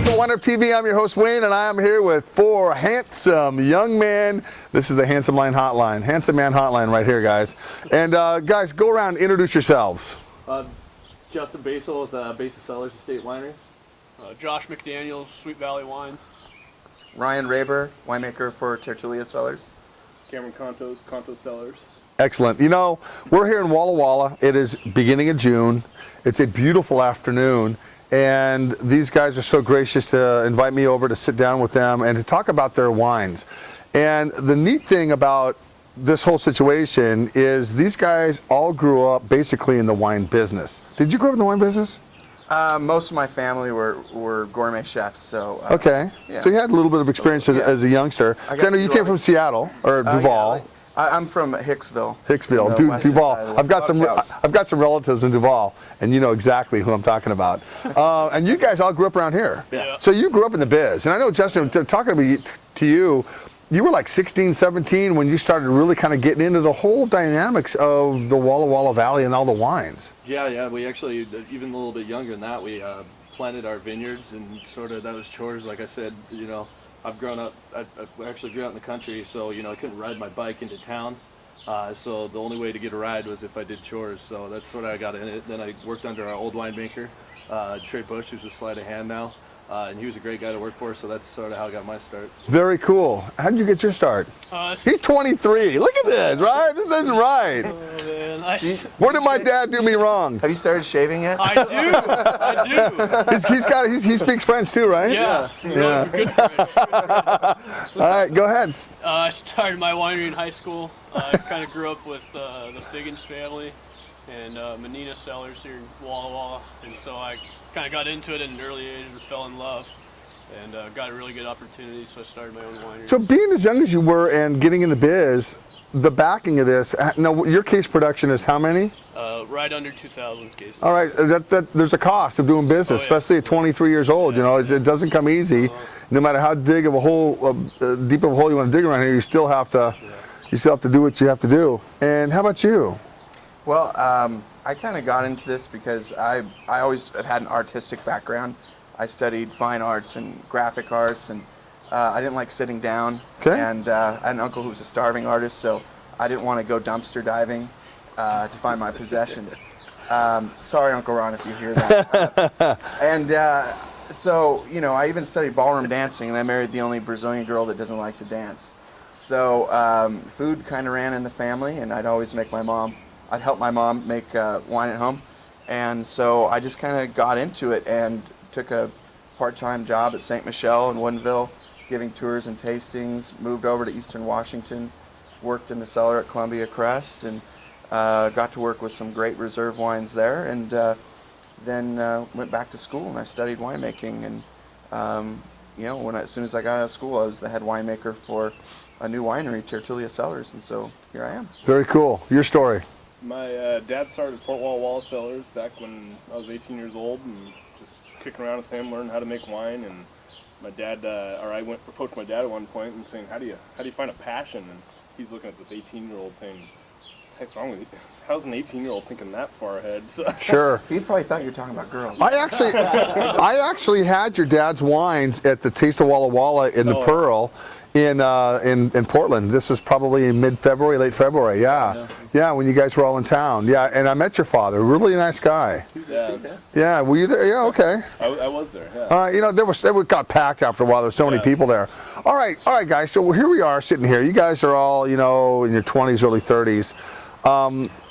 to WineUpTV. I'm your host, Wayne, and I am here with four handsome young men. This is the Handsome Line Hotline. Handsome Man Hotline right here, guys. And guys, go around and introduce yourselves. Justin Basel with Basis Cellars Estate Winery. Josh McDaniels, Sweet Valley Wines. Ryan Raber, winemaker for Tertulia Cellars. Cameron Contos, Contos Cellars. Excellent. You know, we're here in Walla Walla. It is beginning of June. It's a beautiful afternoon. And these guys are so gracious to invite me over to sit down with them and to talk about their wines. And the neat thing about this whole situation is these guys all grew up basically in the wine business. Did you grow up in the wine business? Most of my family were gourmet chefs, so... okay. Yeah. So you had a little bit of experience as a youngster. I know you came from Seattle, or Duval. Yeah, I'm from Hicksville. Hicksville, Duval. I've got some relatives in Duval, and you know exactly who I'm talking about. And you guys all grew up around here. Yeah. So you grew up in the biz, and I know, Justin, talking to you, you were like 16, 17 when you started really kind of getting into the whole dynamics of the Walla Walla Valley and all the wines. Yeah, we actually, even a little bit younger than that, we planted our vineyards, and sort of that was chores. Like I said, you know, I've grown up, I actually grew up in the country, so, you know, I couldn't ride my bike into town. So the only way to get a ride was if I did chores, so that's sort of I got in it. Then I worked under our old winemaker, Trey Bush, who's with Sleight of Hand now. And he was a great guy to work for, so that's sort of how I got my start. Very cool. How did you get your start? He's 23. Look at this, right? This isn't right. Oh, man. Where did my dad do me wrong? Have you started shaving yet? I do. He speaks French too, right? Yeah. Good French. All right, go ahead. I started my winery in high school. I kind of grew up with the Figgins family and Menina Cellars here in Walla Walla, and so I kind of got into it at an early age and fell in love, and got a really good opportunity, so I started my own winery. So being as young as you were and getting in the biz, the backing of this, now your case production is how many? Right under 2,000 cases. All right, there's a cost of doing business, especially at 23 years old. You know, it doesn't come easy. No matter how deep of a hole you want to dig around here, you still have to do what you have to do. And how about you? Well, I kind of got into this because I always have had an artistic background. I studied fine arts and graphic arts, and I didn't like sitting down. Okay. And I had an uncle who was a starving artist, so I didn't want to go dumpster diving to find my possessions. Sorry, Uncle Ron, if you hear that. So, you know, I even studied ballroom dancing, and I married the only Brazilian girl that doesn't like to dance. So food kind of ran in the family, and I'd help my mom make wine at home. And so I just kind of got into it and took a part-time job at St. Michel in Woodinville, giving tours and tastings, moved over to Eastern Washington, worked in the cellar at Columbia Crest, and got to work with some great reserve wines there, and then went back to school and I studied winemaking. And you know, as soon as I got out of school, I was the head winemaker for a new winery, Tertulia Cellars, and so here I am. Very cool. Your story. My dad started Fort Walla Walla Cellars back when I was 18 years old, and just kicking around with him, learning how to make wine. And my dad, I approached my dad at one point and saying, "How do you find a passion?" And he's looking at this 18-year-old saying, "What's wrong with you? How's an 18-year-old thinking that far ahead?" So Sure. He probably thought you were talking about girls. I actually had your dad's wines at the Taste of Walla Walla in the Pearl in Portland. This was probably in mid-February, late February. Yeah, when you guys were all in town. Yeah, and I met your father. Really nice guy. Yeah, were you there? Yeah, okay. I was there. Yeah. You know, it got packed after a while. There were so many people there. All right, guys. So here we are sitting here. You guys are all, you know, in your 20s, early 30s.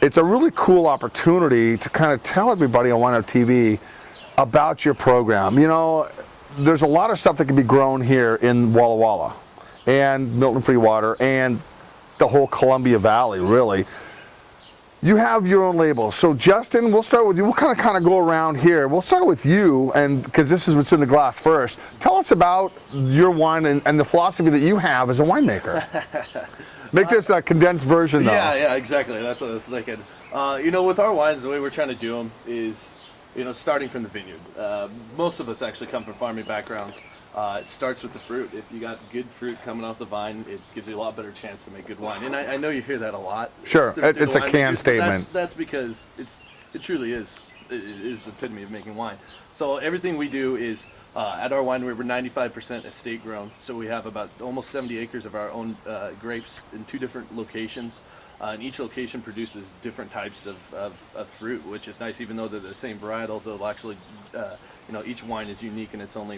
It's a really cool opportunity to kind of tell everybody on WineUpTV about your program. You know, there's a lot of stuff that can be grown here in Walla Walla and Milton Free Water and the whole Columbia Valley, really. You have your own label. So Justin, we'll start with you. We'll kind of go around here. We'll start with you, and because this is what's in the glass first. Tell us about your wine and the philosophy that you have as a winemaker. Make this a condensed version, though. Yeah, exactly. That's what I was thinking. You know, with our wines, the way we're trying to do them is, you know, starting from the vineyard. Most of us actually come from farming backgrounds. It starts with the fruit. If you got good fruit coming off the vine, it gives you a lot better chance to make good wine. And I know you hear that a lot. Sure, it's a canned statement. That's because it truly is. It is the epitome of making wine. So everything we do is at our winery, we're 95% estate grown. So we have about almost 70 acres of our own grapes in 2 different locations. And each location produces different types of fruit, which is nice. Even though they're the same varietals, they'll actually, each wine is unique in its own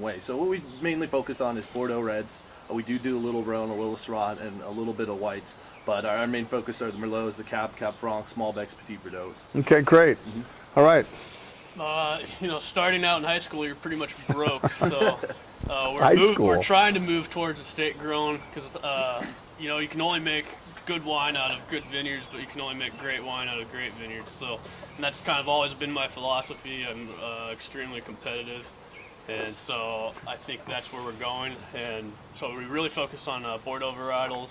way. So what we mainly focus on is Bordeaux reds. We do a little Rhone, a little Syrah, and a little bit of whites. But our main focus are the Merlots, the Cab Francs, Malbecs, Petit Bordeaux. Okay, great. All right. Starting out in high school, you're pretty much broke. So we're trying to move towards estate grown because you can only make good wine out of good vineyards, but you can only make great wine out of great vineyards. So, and that's kind of always been my philosophy. I'm extremely competitive, and so I think that's where we're going. And so we really focus on Bordeaux varietals,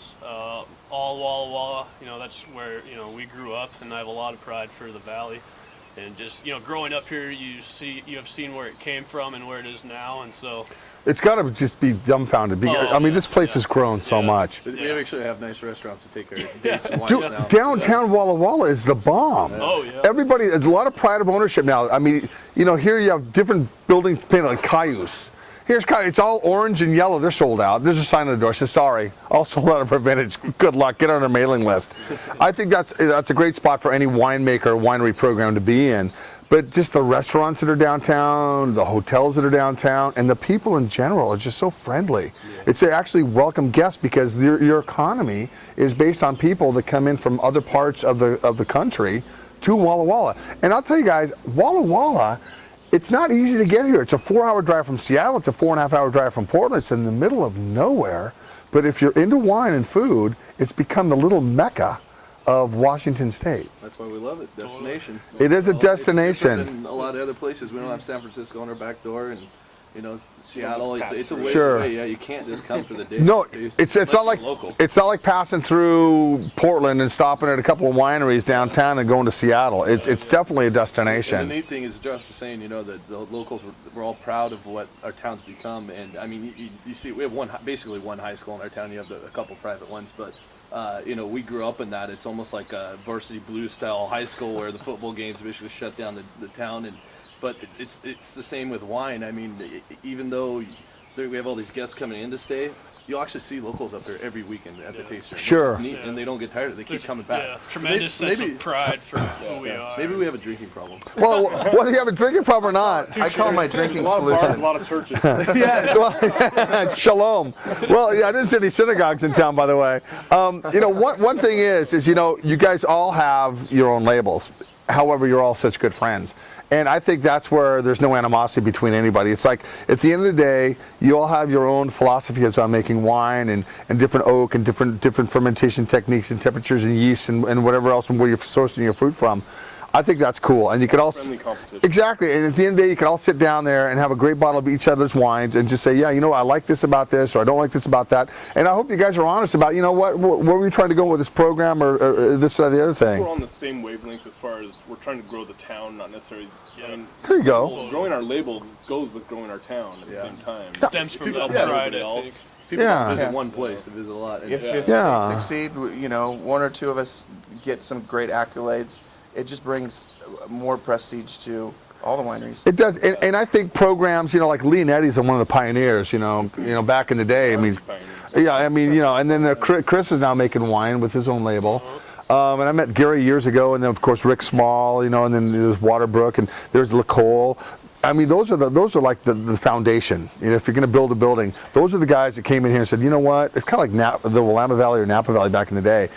all Walla Walla. That's where we grew up, and I have a lot of pride for the valley. And just growing up here, you have seen where it came from and where it is now, and so. It's got to just be dumbfounded. This place has grown so much. We actually have nice restaurants to take our dates and wines now. Downtown Walla Walla is the bomb. Oh, yeah. Everybody, there's a lot of pride of ownership now. Here you have different buildings painted like Cayuse. Here's Cayuse. It's all orange and yellow. They're sold out. There's a sign on the door. It says, sorry, all sold out of our vintage. Good luck. Get on our mailing list. I think that's a great spot for any winemaker or winery program to be in. But just the restaurants that are downtown, the hotels that are downtown, and the people in general are just so friendly. Yeah. It's actually welcome guests because your economy is based on people that come in from other parts of the country to Walla Walla. And I'll tell you guys, Walla Walla, it's not easy to get here. It's a 4-hour drive from Seattle. It's a 4.5-hour drive from Portland. It's in the middle of nowhere. But if you're into wine and food, it's become the little mecca of Washington State. That's why we love it. Destination. It is a destination. It's different than a lot of other places. We don't have San Francisco on our back door, and Seattle. It's a ways away. Yeah, you can't just come for the day. No, it's not like local. It's not like passing through Portland and stopping at a couple of wineries downtown and going to Seattle. It's definitely a destination. And the neat thing is just saying, that the locals we're all proud of what our town's become, and I mean, you see, we have basically one high school in our town. You have a couple private ones, but. We grew up in that. It's almost like a varsity blues style high school where the football games basically shut down the town. But it's the same with wine. I mean, even though we have all these guests coming in to stay, you'll actually see locals up there every weekend at the tasting. Sure. Which is neat, and they don't get tired of it. They keep coming back. Yeah, tremendous sense of pride for who we are. Maybe we have a drinking problem. Well, whether you have a drinking problem or not. I call my drinking solution. A lot of churches. Shalom. Well, yeah, I didn't see any synagogues in town, by the way. One thing is you guys all have your own labels. However, you're all such good friends. And I think that's where there's no animosity between anybody. It's like, at the end of the day, you all have your own philosophies on making wine and different oak and different fermentation techniques and temperatures and yeast and whatever else and where you're sourcing your fruit from. I think that's cool. And you can all exactly. And at the end of the day, you can all sit down there and have a great bottle of each other's wines and just say, yeah, I like this about this, or I don't like this about that. And I hope you guys are honest about, where were you trying to go with this program or this or the other thing. We're on the same wavelength as far as we're trying to grow the town, not necessarily. There you go. Growing our label goes with growing our town at the same time. Stems from that pride, I think. People don't visit one place; they visit a lot. If we succeed, one or two of us get some great accolades. It just brings more prestige to all the wineries. It does, and I think programs, like Leonetti's one of the pioneers. Back in the day. And then Chris is now making wine with his own label. And I met Gary years ago, and then of course Rick Small, and then there's Waterbrook, and there's LaCole. I mean, those are like the foundation. If you're going to build a building, those are the guys that came in here and said, you know what? It's kind of like the Willamette Valley or Napa Valley back in the day.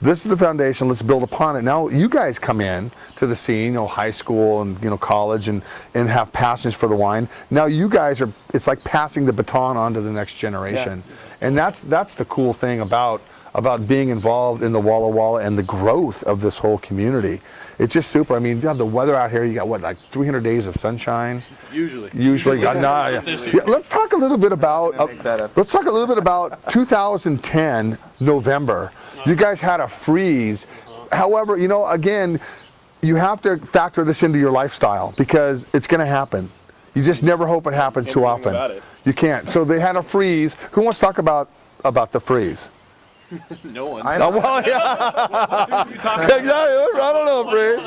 This is the foundation. Let's build upon it. Now you guys come in to the scene, high school and college, and have passions for the wine. Now you guys are. It's like passing the baton on to the next generation, and that's the cool thing about being involved in the Walla Walla and the growth of this whole community. It's just super. I mean, the weather out here. You got like 300 days of sunshine. Usually. Let's talk a little bit about. Let's talk a little bit about 2010 November. You guys had a freeze. However, again, you have to factor this into your lifestyle because it's going to happen. You just never hope it happens too often. You can't. So they had a freeze. Who wants to talk about the freeze? No one. Well, yeah. Exactly. I don't know, freeze.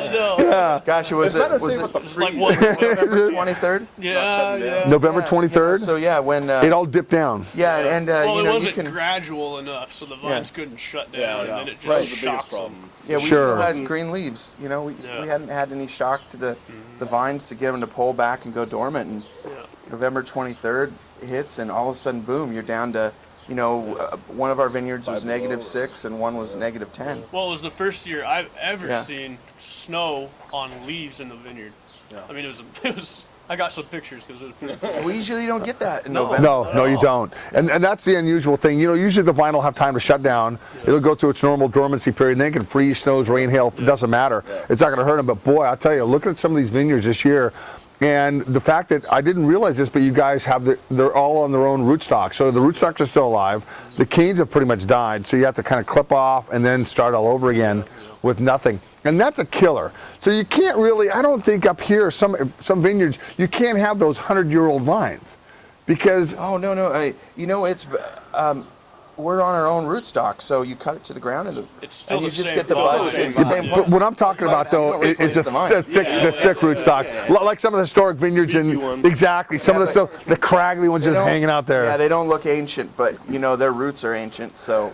Gosh, was It's not it to was say it about the It's like freeze. what? November 23rd? Yeah, yeah. November Yeah, 23rd. So yeah, when It all dipped down. yeah, and Well, you it know you wasn't can gradual enough, so the vines couldn't shut down, Yeah, and yeah. then it just Right. That was the biggest shocks them. problem. yeah we Sure. still had green leaves. You know, we Yeah. hadn't had any shock to the vines to get them to pull back and go dormant. And Yeah. November 23rd hits, and all of a sudden, boom, you're down to, you know, one of our vineyards was 5 below. -6 and one was -10. Well, it was the first year I've ever Yeah. seen snow on leaves in the vineyard. Yeah. I mean, it was. I got some pictures because it was pretty cool. We usually don't get that in No. November. No, you don't. And that's the unusual thing. You know, usually the vine will have time to shut down. It'll go through its normal dormancy period, and then it can freeze, snows, rain, hail. It doesn't matter. It's not going to hurt them. But boy, I'll tell you, look at some of these vineyards this year. And the fact that I didn't realize this, but you guys have they're all on their own rootstock. So the rootstocks are still alive. The canes have pretty much died. So you have to kind of clip off and then start all over again with nothing. And that's a killer. So you can't really, I don't think up here, some vineyards, you can't have those 100-year-old vines because Oh no, you know it's we're on our own rootstock, so you cut it to the ground and It's still you the just same get the vine. buds. It's Same the same vine. But what I'm talking about, though, you don't is the, replace the vine. thick rootstock. Like some of the historic vineyards Beefy in ones. exactly some of the but stuff, the craggly ones just don't- hanging out there. Yeah, they don't look ancient, but you know their roots are ancient, so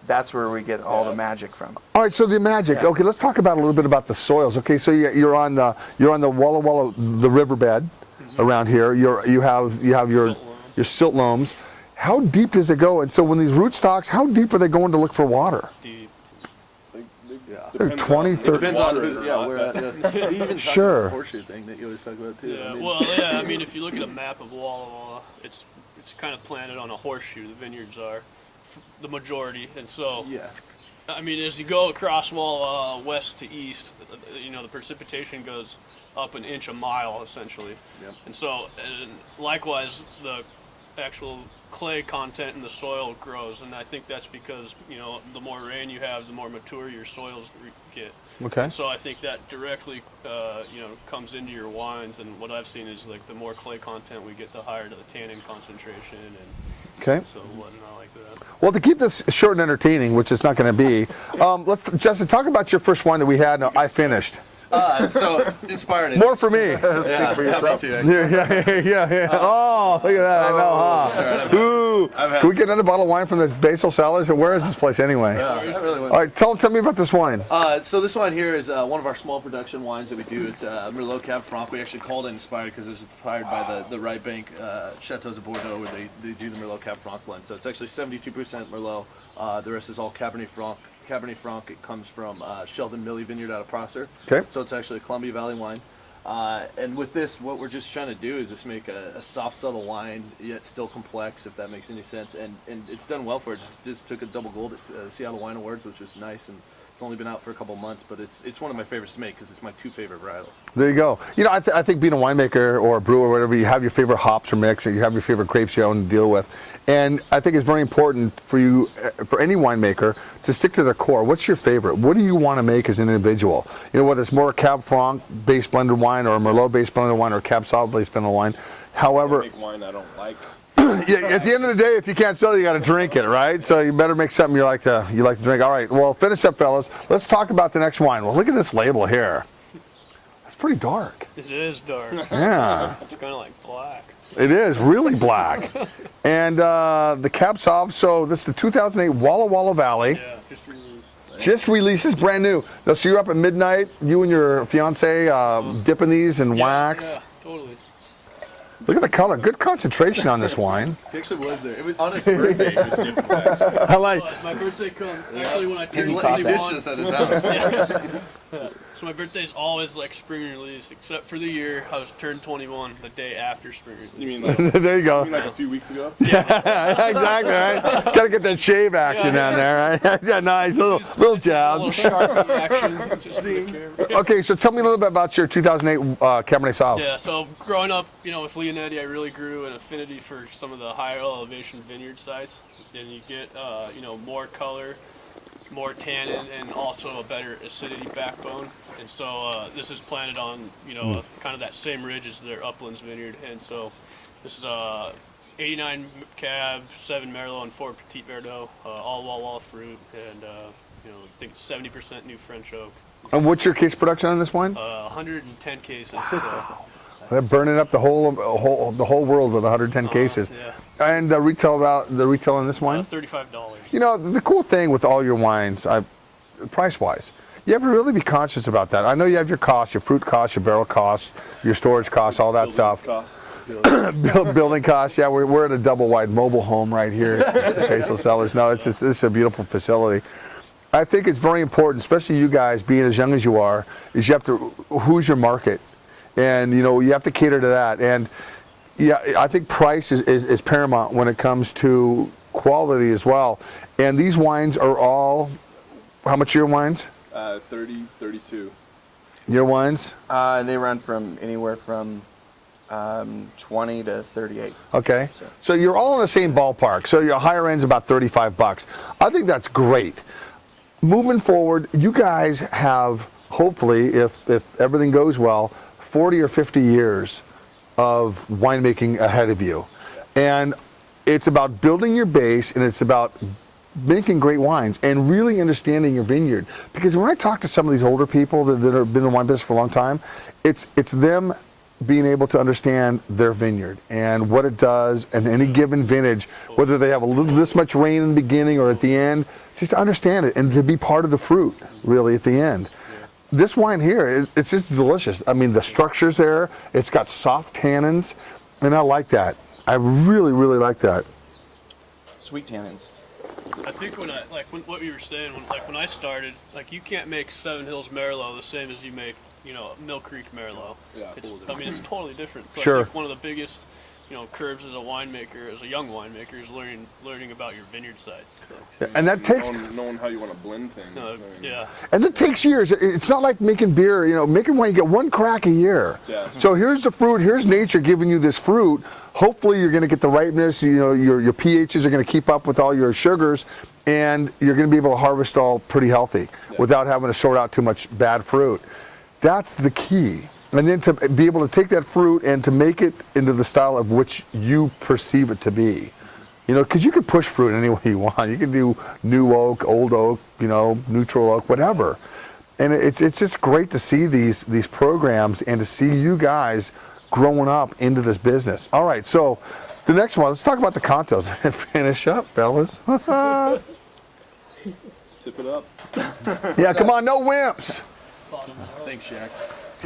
that's where we get all the magic from. All right, so the magic. Yeah. Okay, let's talk about a little bit about the soils. Okay, so you're on the Walla Walla, the riverbed around here. You have your silt loams. How deep does it go? And so when these rootstocks, how deep are they going to look for water? Deep. They're 20, 30. Depends on Water who, is yeah, not where that- at. Yeah. We even talked Sure. about the horseshoe thing that you always talk about too. Yeah. I mean, Well, yeah. I mean, if you look at a map of Walla Walla, it's kind of planted on a horseshoe. The vineyards are the majority, and so yeah. I mean, as you go across Walla west to east, you know, the precipitation goes up an inch a mile essentially. Yep. And so, and likewise, the actual clay content in the soil grows, and I think that's because, you know, the more rain you have, the more mature your soils get. Okay. And so I think that directly, you know, comes into your wines, and what I've seen is like the more clay content we get, the higher the tannin concentration, and Okay. so whatnot like that. Well, to keep this short and entertaining, which it's not going to be, Justin, talk about your first wine that we had. I finished. So inspired. More for me. Speak for yourself. Me too, actually. Yeah. Oh, look at that. I know, huh? Ooh. Can we get another bottle of wine from the Basil Cellars? Where is this place anyway? Yeah, I really would. All right, tell me about this wine. So this wine here is one of our small production wines that we do. It's Merlot Cab Franc. We actually called it inspired because it was inspired by the Right Bank Chateaux de Bordeaux, where they do the Merlot Cab Franc blend. So it's actually 72% Merlot. The rest is all Cabernet Franc. Cabernet Franc, it comes from Sheldon Millie Vineyard out of Prosser. Okay. So it's actually a Columbia Valley wine. And with this, what we're just trying to do is just make a soft, subtle wine, yet still complex, if that makes any sense. And it's done well for it. Just took a double gold at Seattle Wine Awards, which was nice. And it's only been out for a couple months, but it's one of my favorites to make because it's my two favorite varietals. There you go. You know, I think being a winemaker or a brewer or whatever, you have your favorite hops or mix, or you have your favorite grapes you own to deal with. And I think it's very important for you, for any winemaker, to stick to their core. What's your favorite? What do you want to make as an individual? You know, whether it's more Cab Franc based blended wine, or a Merlot based blended wine, or Cab Sauv based blended wine. However, Make wine I don't like. yeah, at the end of the day, if you can't sell it, you got to drink it, right? So you better make something you like to drink. All right, well, finish up, fellas. Let's talk about the next wine. Well, look at this label here. It's pretty dark. It is dark. Yeah, It's kind of like black. it is really black. And the Cab Sauv. So this is the 2008 Walla Walla Valley. Yeah, just released. Just releases, brand new. Now, so you're up at midnight, you and your fiance dipping these in wax. Yeah, totally. Look at the color. Good concentration on this wine. He actually was there. It was on his birthday. He was dipping wax. I like. Well, as my birthday comes, actually when I turn He 21, vicious at his house. so my birthday's always like spring release, except for the year I was turned 21 the day after spring release. You mean like, There you go. like a few weeks ago? Exactly, right? Gotta get that shave action down there, right? Yeah, nice. Little a little jabs. Sharpie action. Just for the camera. Okay, so tell me a little bit about your 2008 Cabernet Sauv. Yeah, so growing up, you know, with Leonetti, I really grew an affinity for some of the higher elevation vineyard sites. And you get, you know, more color, more tannin, and also a better acidity backbone. And so this is planted on, you know, kind of that same ridge as their Uplands vineyard. And so this is 89 Cab, 7 Merlot, and 4 Petit Verdot, all wall fruit, and you know, I think it's 70% new French oak. And what's your case production on this wine? 100% 110 cases. So. They're burning up the whole world with 110 cases. Yeah. And the retail on this wine? $35. You know, the cool thing with all your wines, price-wise, you have to really be conscious about that. I know you have your costs, your fruit costs, your barrel costs, your storage costs, all that stuff. Building costs. Yeah, we're at a double-wide mobile home right here at the Peso Cellars. No, it's a beautiful facility. I think it's very important, especially you guys being as young as you are, is you have to, who's your market? And, you know, you have to cater to that. And, yeah, I think price is paramount when it comes to quality as well. And these wines are all, how much are your wines? 30, 32. Your wines? They run from anywhere from 20 to 38. Okay. So you're all in the same ballpark. So your higher end's about $35. I think that's great. Moving forward, you guys have, hopefully, if everything goes well, 40 or 50 years of winemaking ahead of you. And it's about building your base, and it's about making great wines and really understanding your vineyard. Because when I talk to some of these older people that have been in the wine business for a long time, it's them being able to understand their vineyard and what it does and any given vintage, whether they have this much rain in the beginning or at the end, just to understand it and to be part of the fruit really at the end. This wine here, it's just delicious. I mean, the structure's there. It's got soft tannins, and I like that. I really, really like that. Sweet tannins. I think what you were saying, when I started, like you can't make Seven Hills Merlot the same as you make, you know, Mill Creek Merlot. Yeah, I mean, it's totally different. So Sure. I think one of the biggest, you know, curves as a winemaker, as a young winemaker, is learning about your vineyard sites. So. And that takes, knowing how you want to blend things. Yeah. and that takes years. It's not like making beer, you know, making wine, you get one crack a year. Yeah. So here's the fruit, here's nature giving you this fruit. Hopefully you're going to get the ripeness, you know, your pHs are going to keep up with all your sugars, and you're going to be able to harvest all pretty healthy without having to sort out too much bad fruit. That's the key. And then to be able to take that fruit and to make it into the style of which you perceive it to be. You know, because you can push fruit any way you want. You can do new oak, old oak, you know, neutral oak, whatever. And it's just great to see these programs and to see you guys growing up into this business. All right, so the next one, let's talk about the cocktails and finish up, fellas. Tip it up. Yeah, come on, no wimps. Thanks, Shaq.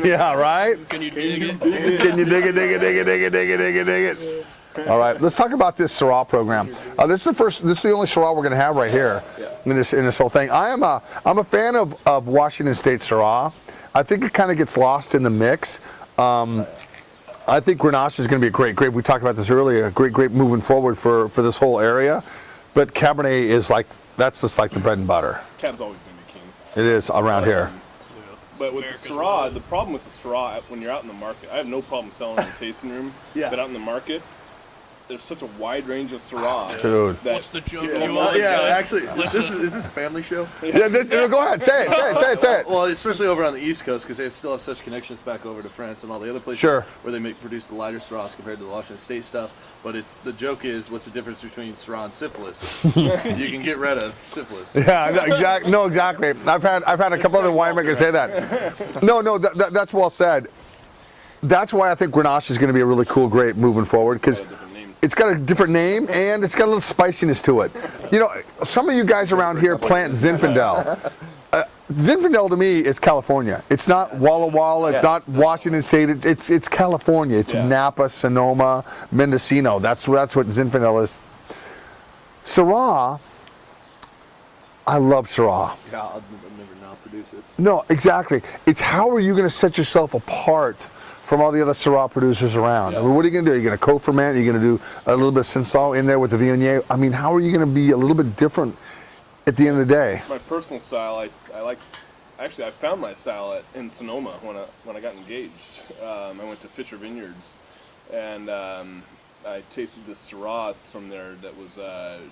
Yeah, right? Can you dig it? Can you dig it? All right, let's talk about this Syrah program. This is the only Syrah we're going to have right here in this whole thing. I'm a fan of Washington State Syrah. I think it kind of gets lost in the mix. I think Grenache is going to be a great grape. We talked about this earlier. A great grape moving forward for this whole area. But Cabernet is that's just like the bread and butter. Cab's always going to be king. It is around here. But with the Syrah, the problem with the Syrah, when you're out in the market, I have no problem selling in the tasting room. But out in the market, there's such a wide range of Syrah. Dude. What's the joke you always Actually, Listen. is this a family show? Yeah, go ahead, say it. Well, especially over on the East Coast, because they still have such connections back over to France and all the other places where they produce the lighter Syrahs compared to the Washington State stuff. But the joke is, what's the difference between Syrah and syphilis? You can get rid of syphilis. Yeah, exactly. I've had a couple other winemakers say that. No, that's well said. That's why I think Grenache is going to be a really cool grape moving forward, because it's got a different name and it's got a little spiciness to it. You know, some of you guys around here plant Zinfandel. Zinfandel to me is California. It's not Walla Walla. It's not Washington State. It's California. It's Napa, Sonoma, Mendocino. That's what Zinfandel is. Syrah, I love Syrah. Yeah, I'll never not produce it. No, exactly. It's how are you going to set yourself apart from all the other Syrah producers around? I mean, what are you going to do? Are you going to co-ferment? Are you going to do a little bit of Cinsault in there with the Viognier? I mean, how are you going to be a little bit different at the end of the day? My personal style, I like. Actually, I found my style in Sonoma when I got engaged. I went to Fisher Vineyards, and I tasted this Syrah from there that was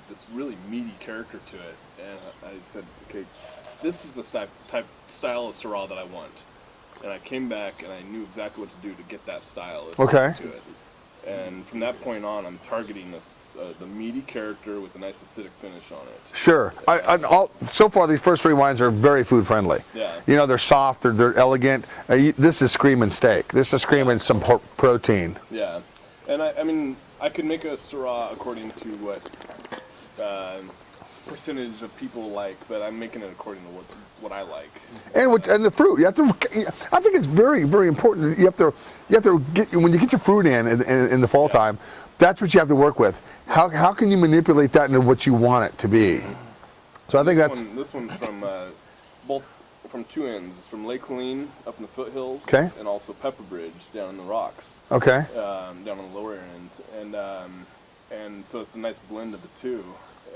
this really meaty character to it, and I said, okay, this is the style of Syrah that I want. And I came back and I knew exactly what to do to get that style. Okay. To it. And from that point on, I'm targeting the meaty character with a nice acidic finish on it. Sure. So far, these first 3 wines are very food friendly. Yeah. You know, they're soft, they're elegant. This is screaming steak. This is screaming some protein. Yeah. And I mean, I could make a Syrah according to what percentage of people like, but I'm making it according to what I like. And the fruit. You have to. I think it's very, very important. That you have to get, when you get your fruit in the fall time. That's what you have to work with. How can you manipulate that into what you want it to be? So I think This one's from from 2 ends. It's from Lake Helene up in the foothills, Okay. and also Pepper Bridge down in the rocks. Okay. Down on the lower end, and so it's a nice blend of the two,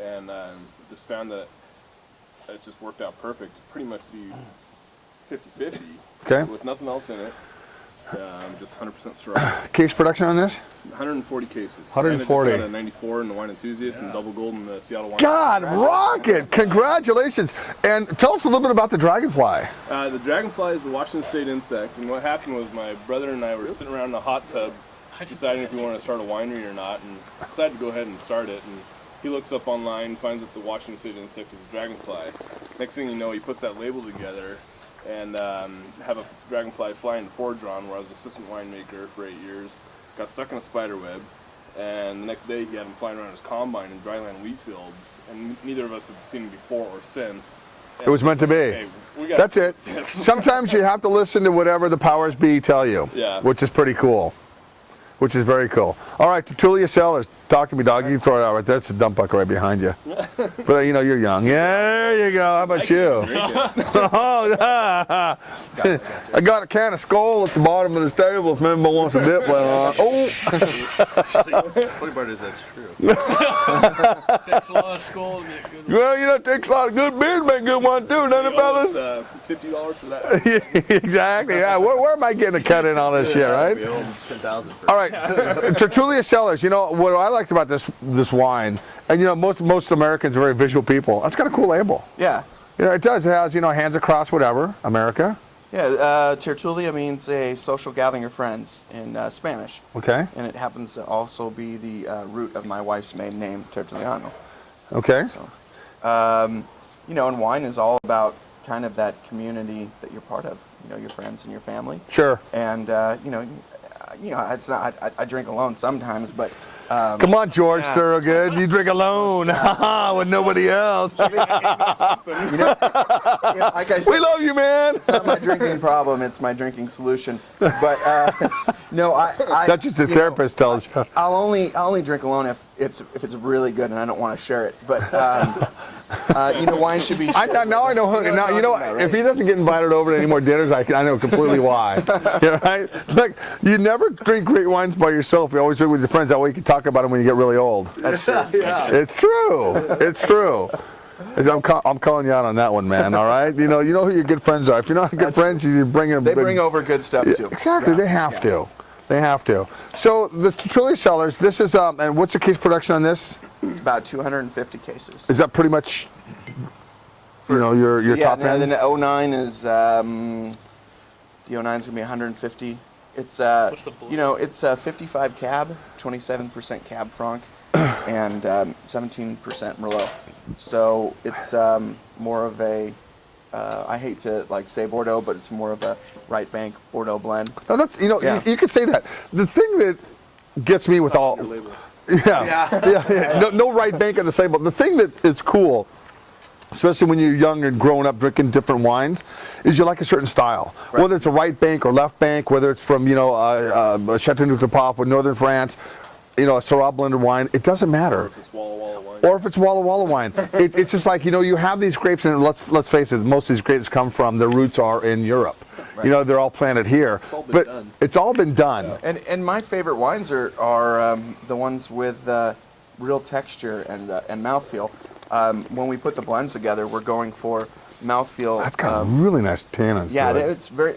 and just found that it's just worked out perfect. Pretty much be 50-50. Okay. With nothing else in it, just 100% Syrah. Case production on this? 140 cases. 140. And it just got a 94 in the Wine Enthusiast and double gold in the Seattle Wine. God, rocket! Congratulations! And tell us a little bit about the dragonfly. The dragonfly is a Washington State insect, and what happened was my brother and I were sitting around in a hot tub deciding if we wanted to start a winery or not, and decided to go ahead and start it. And he looks up online, finds that the Washington State insect is a dragonfly. Next thing you know, he puts that label together and have a dragonfly fly in Fordron, where I was assistant winemaker for 8 years. Got stuck in a spider web, and the next day he had him flying around his combine in dryland wheat fields, and neither of us have seen him before or since. And It was meant to be. hey, That's it. Sometimes you have to listen to whatever the powers be tell you, Yeah. which is pretty cool. Which is very cool. All right, Tertulia Cellars, talk to me, dog. You can throw it out right there. That's a dump bucket right behind you. But you know, you're young. Yeah, there you go. How about you? I got a can of Skull at the bottom of this table if anybody wants a dip later on. Oh, Funny part is that's true. Takes a lot of skull to make good. well, you know, it takes a lot of good beer to make good one too, doesn't it, fellas? $50 for that. Exactly. Yeah. Where am I getting a cut in on this shit, right? We owe 10,000 for All right, Tertulia Cellars. You know what I liked about this wine, and you know most Americans are very visual people. That's got a cool label. Yeah. You know, it does. It has, you know, hands across whatever, America. Yeah, tertulia means a social gathering of friends in Spanish. Okay. And it happens to also be the root of my wife's maiden name, Tertuliano. Okay. You know, and wine is all about kind of that community that you're part of. You know, your friends and your family. Sure. And you know, it's not. I drink alone sometimes, but Come on, George Yeah. Thorogood. You drink alone with nobody else. you know, like I said, We love you, man. it's not my drinking problem; it's my drinking solution. But no, I That's just the you know, therapist tells you. I'll only drink alone if it's really good and I don't want to share it. But you know, wine should be. Now I know. Now you know. If he doesn't get invited over to any more dinners, I know completely why. You know, right? Like you never drink great wines by yourself. You always drink with your friends. That way you can talk about them when you get really old. That's true. It's true. It's true. I'm calling you out on that one, man. All right. You know who your good friends are. If you're not good friends, you bring them. They bring over good stuff too. Exactly. Yeah. They have to. They have to. So the Tertulia Cellars. This is and what's the case production on this? About 250 cases. Is that pretty much? You know your top Yeah. end. Then the 09 is the 09 is gonna be 150. It's What's the blue? you know, it's 55 cab, 27% cab franc, and 17% merlot. So it's more of a I hate to like say Bordeaux, but it's more of a right bank Bordeaux blend. No, that's Yeah. you could say that. The thing that gets me with all Your label. yeah. No right bank on the label. The thing that is cool, especially when you're young and growing up drinking different wines, is you like a certain style. Right. Whether it's a right bank or left bank, whether it's from Châteauneuf-du-Pape in northern France, a Syrah blended wine, it doesn't matter. If it's Walla Walla wine. Or if it's Walla Walla wine, it's just like you have these grapes, and let's face it, most of these grapes come from their roots are in Europe. Right. They're all planted here, all been but done. it's all been done. And my favorite wines are the ones with real texture and mouthfeel. When we put the blends together, we're going for mouthfeel. That's got really nice tannins. Yeah, to it. it's very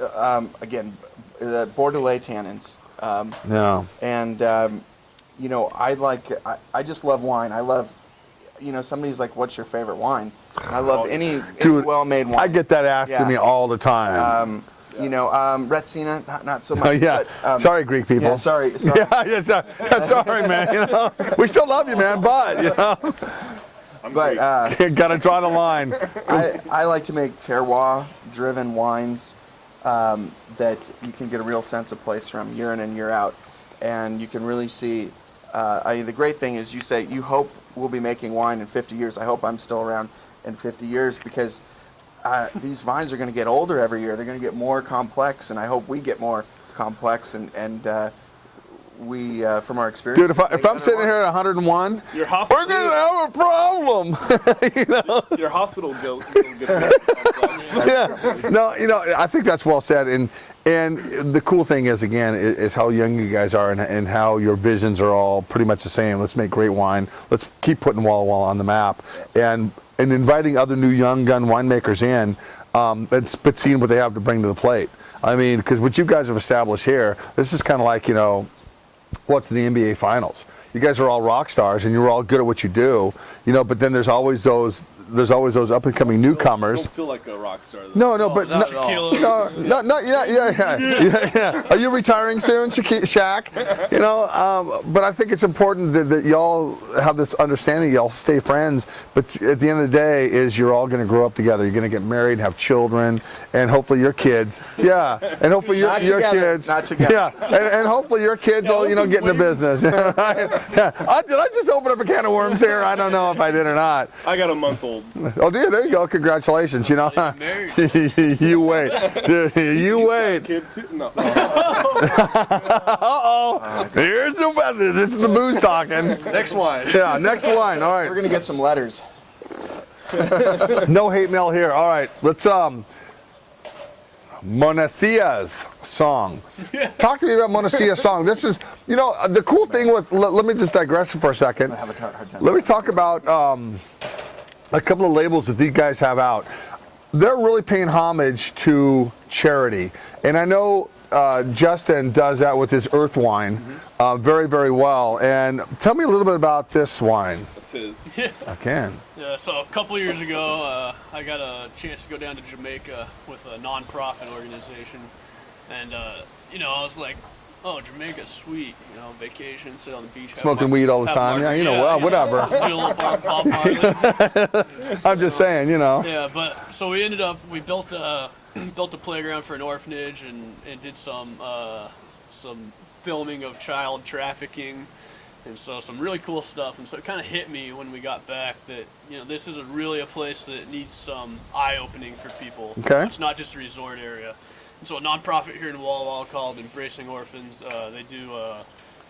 again the Bordelais tannins. Yeah. And I just love wine. I love, somebody's like, "What's your favorite wine?" I love any Dude, well-made wine. I get that asked to Yeah. me all the time. You know, Retsina, not so much. Oh yeah. But, sorry, Greek people. Yeah, sorry. Yeah, sorry, man. You know, we still love you, man, but you know, But gotta draw the line. I like to make terroir-driven wines that you can get a real sense of place from year in and year out, and you can really see. The great thing is, you say you hope we'll be making wine in 50 years. I hope I'm still around in 50 years because these vines are going to get older every year. They're going to get more complex, and I hope we get more complex. And we, from our experience, Dude, if I'm sitting here at 101, Your hospital, we're gonna have a problem. You know? Your hospital bill gets Yeah. No, you know, I think that's well said. And the cool thing is, again, is how young you guys are and how your visions are all pretty much the same. Let's make great wine. Let's keep putting Walla Walla on the map. And inviting other new young gun winemakers in, but seeing what they have to bring to the plate. I mean, because what you guys have established here, this is kind of like, you know, what's the NBA Finals. You guys are all rock stars and you're all good at what you do, you know, but then there's always those up and coming newcomers. Don't feel like a rock star. Though. No, but not at all. yeah. Are you retiring soon, Shaq? You know, but I think it's important that y'all have this understanding. Y'all stay friends, but at the end of the day, is you're all going to grow up together. You're going to get married, have children, and hopefully your kids. Yeah, and hopefully your kids. Not together. Yeah, and hopefully your kids will, you know, get in the business. Yeah. Did I just open up a can of worms here? I don't know if I did or not. I got a month old. Oh, dear, there you go. Congratulations. You know, you wait. Dude, you wait. Kid too? No. Uh-oh. Here's the weather. This is the booze talking. Next wine. Yeah, next wine. All we're right. gonna get some letters. No hate mail here. All right. Let's Monesia's song. Talk to me about Monesia's song. This is, you know, the cool thing with. Let me just digress for a second. I have a hard time. Let me talk about a couple of labels that these guys have out. They're really paying homage to charity, and I know Justin does that with his Earth wine very, very well. And tell me a little bit about this wine. That's his. I can. Yeah, so a couple years ago, I got a chance to go down to Jamaica with a non-profit organization, and you know, I was like, oh, Jamaica's sweet, you know, vacation, sit on the beach. Smoking weed all the time. Yeah, you know, well, whatever. Do a little Bob Marley. I'm just saying, you know. Yeah, but so we built a playground for an orphanage and did some filming of child trafficking, and so some really cool stuff. And so it kind of hit me when we got back that, you know, this is really a place that needs some eye-opening for people. Okay. It's not just a resort area. And so a nonprofit here in Walla Walla called Embracing Orphans,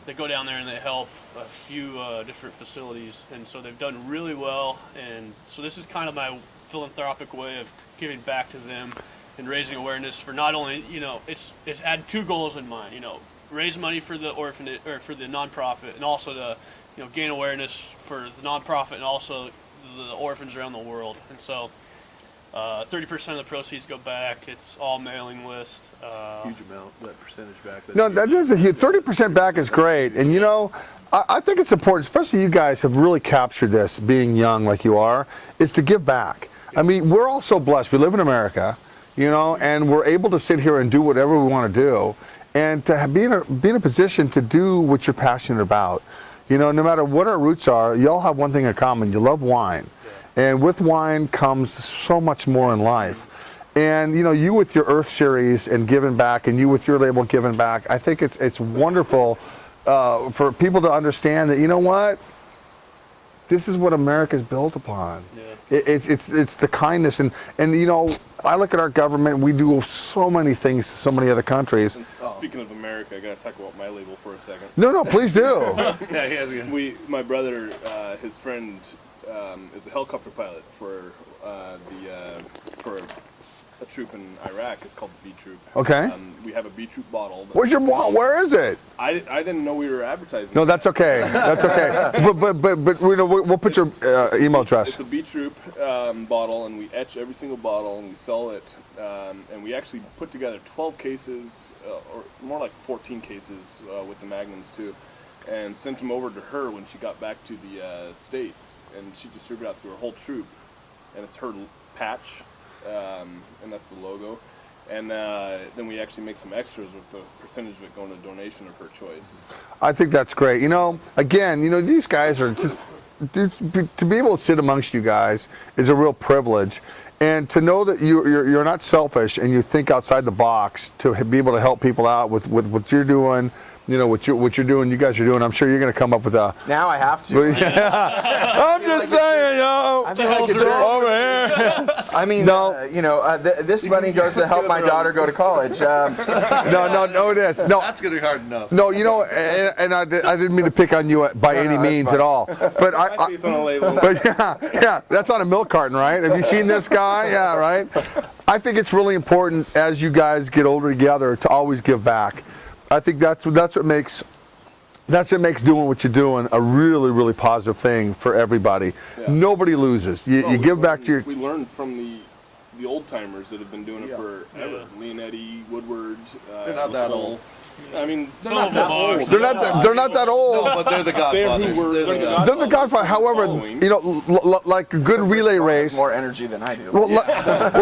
they go down there and they help a few different facilities, and so they've done really well. And so this is kind of my philanthropic way of giving back to them and raising awareness for not only, you know, it's had two goals in mind, you know, raise money for the orphanage or for the nonprofit, and also to, you know, gain awareness for the nonprofit and also the orphans around the world. And so 30% of the proceeds go back. It's all mailing list. Huge amount, that percentage back. No, that is a huge. 30% back is great, and you know, I think it's important, especially you guys have really captured this, being young like you are, is to give back. I mean, we're all so blessed. We live in America, you know, and we're able to sit here and do whatever we want to do, and to be in a position to do what you're passionate about. You know, no matter what our roots are, you all have one thing in common: you love wine. And with wine comes so much more in life. And you know, you with your Earth series and giving back, and you with your label giving back, I think it's wonderful for people to understand that, you know what, this is what America's built upon. Yeah. It's the kindness, and you know, I look at our government. We do so many things to so many other countries. And speaking of America, I gotta talk about my label for a second. No, please do. Yeah, he has again. My brother, his friend, is a helicopter pilot for for a troop in Iraq. It's called the B Troop. Okay. We have a B Troop bottle. Where's your wall? Where is it? I didn't know we were advertising. No, that's okay. That's okay. But you know, we'll put your email address. It's a B Troop bottle, and we etch every single bottle, and we sell it. And we actually put together 12 cases, or more like 14 cases with the Magnums too, and sent them over to her when she got back to the States, and she distributed out to her whole troop, and it's her patch, and that's the logo. and then we actually make some extras with the percentage of it going to donation of her choice. I think that's great. You know, again, you know, these guys are just, to be able to sit amongst you guys is a real privilege. And to know that you're not selfish and you think outside the box to be able to help people out with what you're doing, you know, what you're doing, you guys are doing, I'm sure you're going to come up with a... Now I have to. I'm just saying, yo. I feel like a jerk. Over here. I mean, No. you know, this money goes to help my daughter go to college. No, it is. No, That's gonna be hard enough. no, you know, and I didn't mean to pick on you by any that's means fine. at all. But My face on a label. But yeah, that's on a milk carton, right? Have you seen this guy? Yeah, right. I think it's really important as you guys get older together to always give back. I think that's what makes doing what you're doing a really, really positive thing for everybody. Yeah. Nobody loses. You give back to your... We learned from the old timers that have been doing it forever. Leonetti, Woodward. They're not that McCall. old. I mean, they're Some not of that them are. old. They're not that old. No, but they're the godfathers. They're the Godfather. However, you know, like a good relay race. More energy than I do. Well,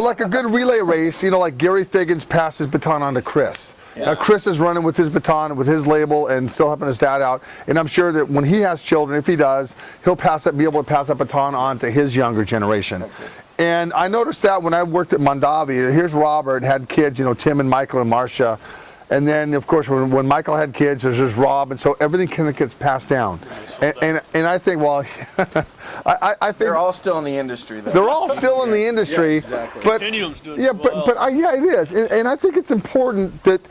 like a good relay race, you know, like Gary Figgins passed his baton on to Chris. Now Chris is running with his baton, with his label, and still helping his dad out. And I'm sure that when he has children, if he does, he'll be able to pass that baton on to his younger generation. Okay. And I noticed that when I worked at Mondavi. Here's Robert, had kids, you know, Tim and Michael and Marcia. And then, of course, when Michael had kids, there's Rob, and so everything kind of gets passed down. And I think, well, I think They're all still in the industry, though. they're all still in the industry, exactly. but Continuum's doing yeah, well. but yeah, it is, and I think it's important that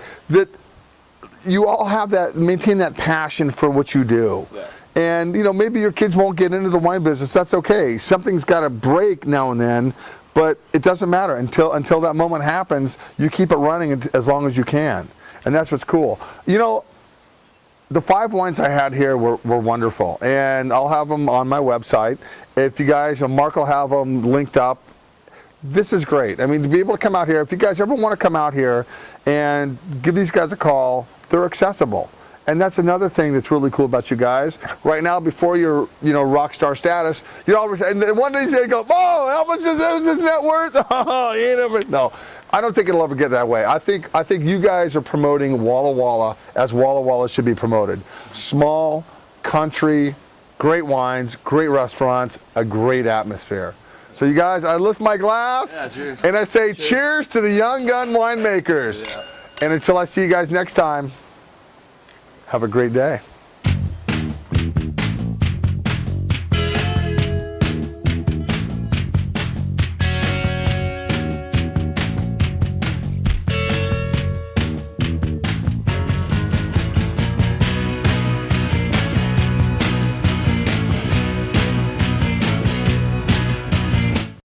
you all have that, maintain that passion for what you do. Yeah. And you know, maybe your kids won't get into the wine business. That's okay. Something's got to break now and then, but it doesn't matter until that moment happens. You keep it running as long as you can, and that's what's cool. You know, the 5 wines I had here were wonderful, and I'll have them on my website. If you guys, Mark will have them linked up. This is great. I mean, to be able to come out here, if you guys ever want to come out here and give these guys a call, they're accessible. And that's another thing that's really cool about you guys. Right now, before your, you know, rock star status, you're always, and one day you go, oh, how much is this net worth? Oh, you ain't ever, no. I don't think it'll ever get that way. I think you guys are promoting Walla Walla as Walla Walla should be promoted. Small, country, great wines, great restaurants, a great atmosphere. So you guys, I lift my glass and I say cheers to the Young Gun winemakers. And until I see you guys next time, have a great day.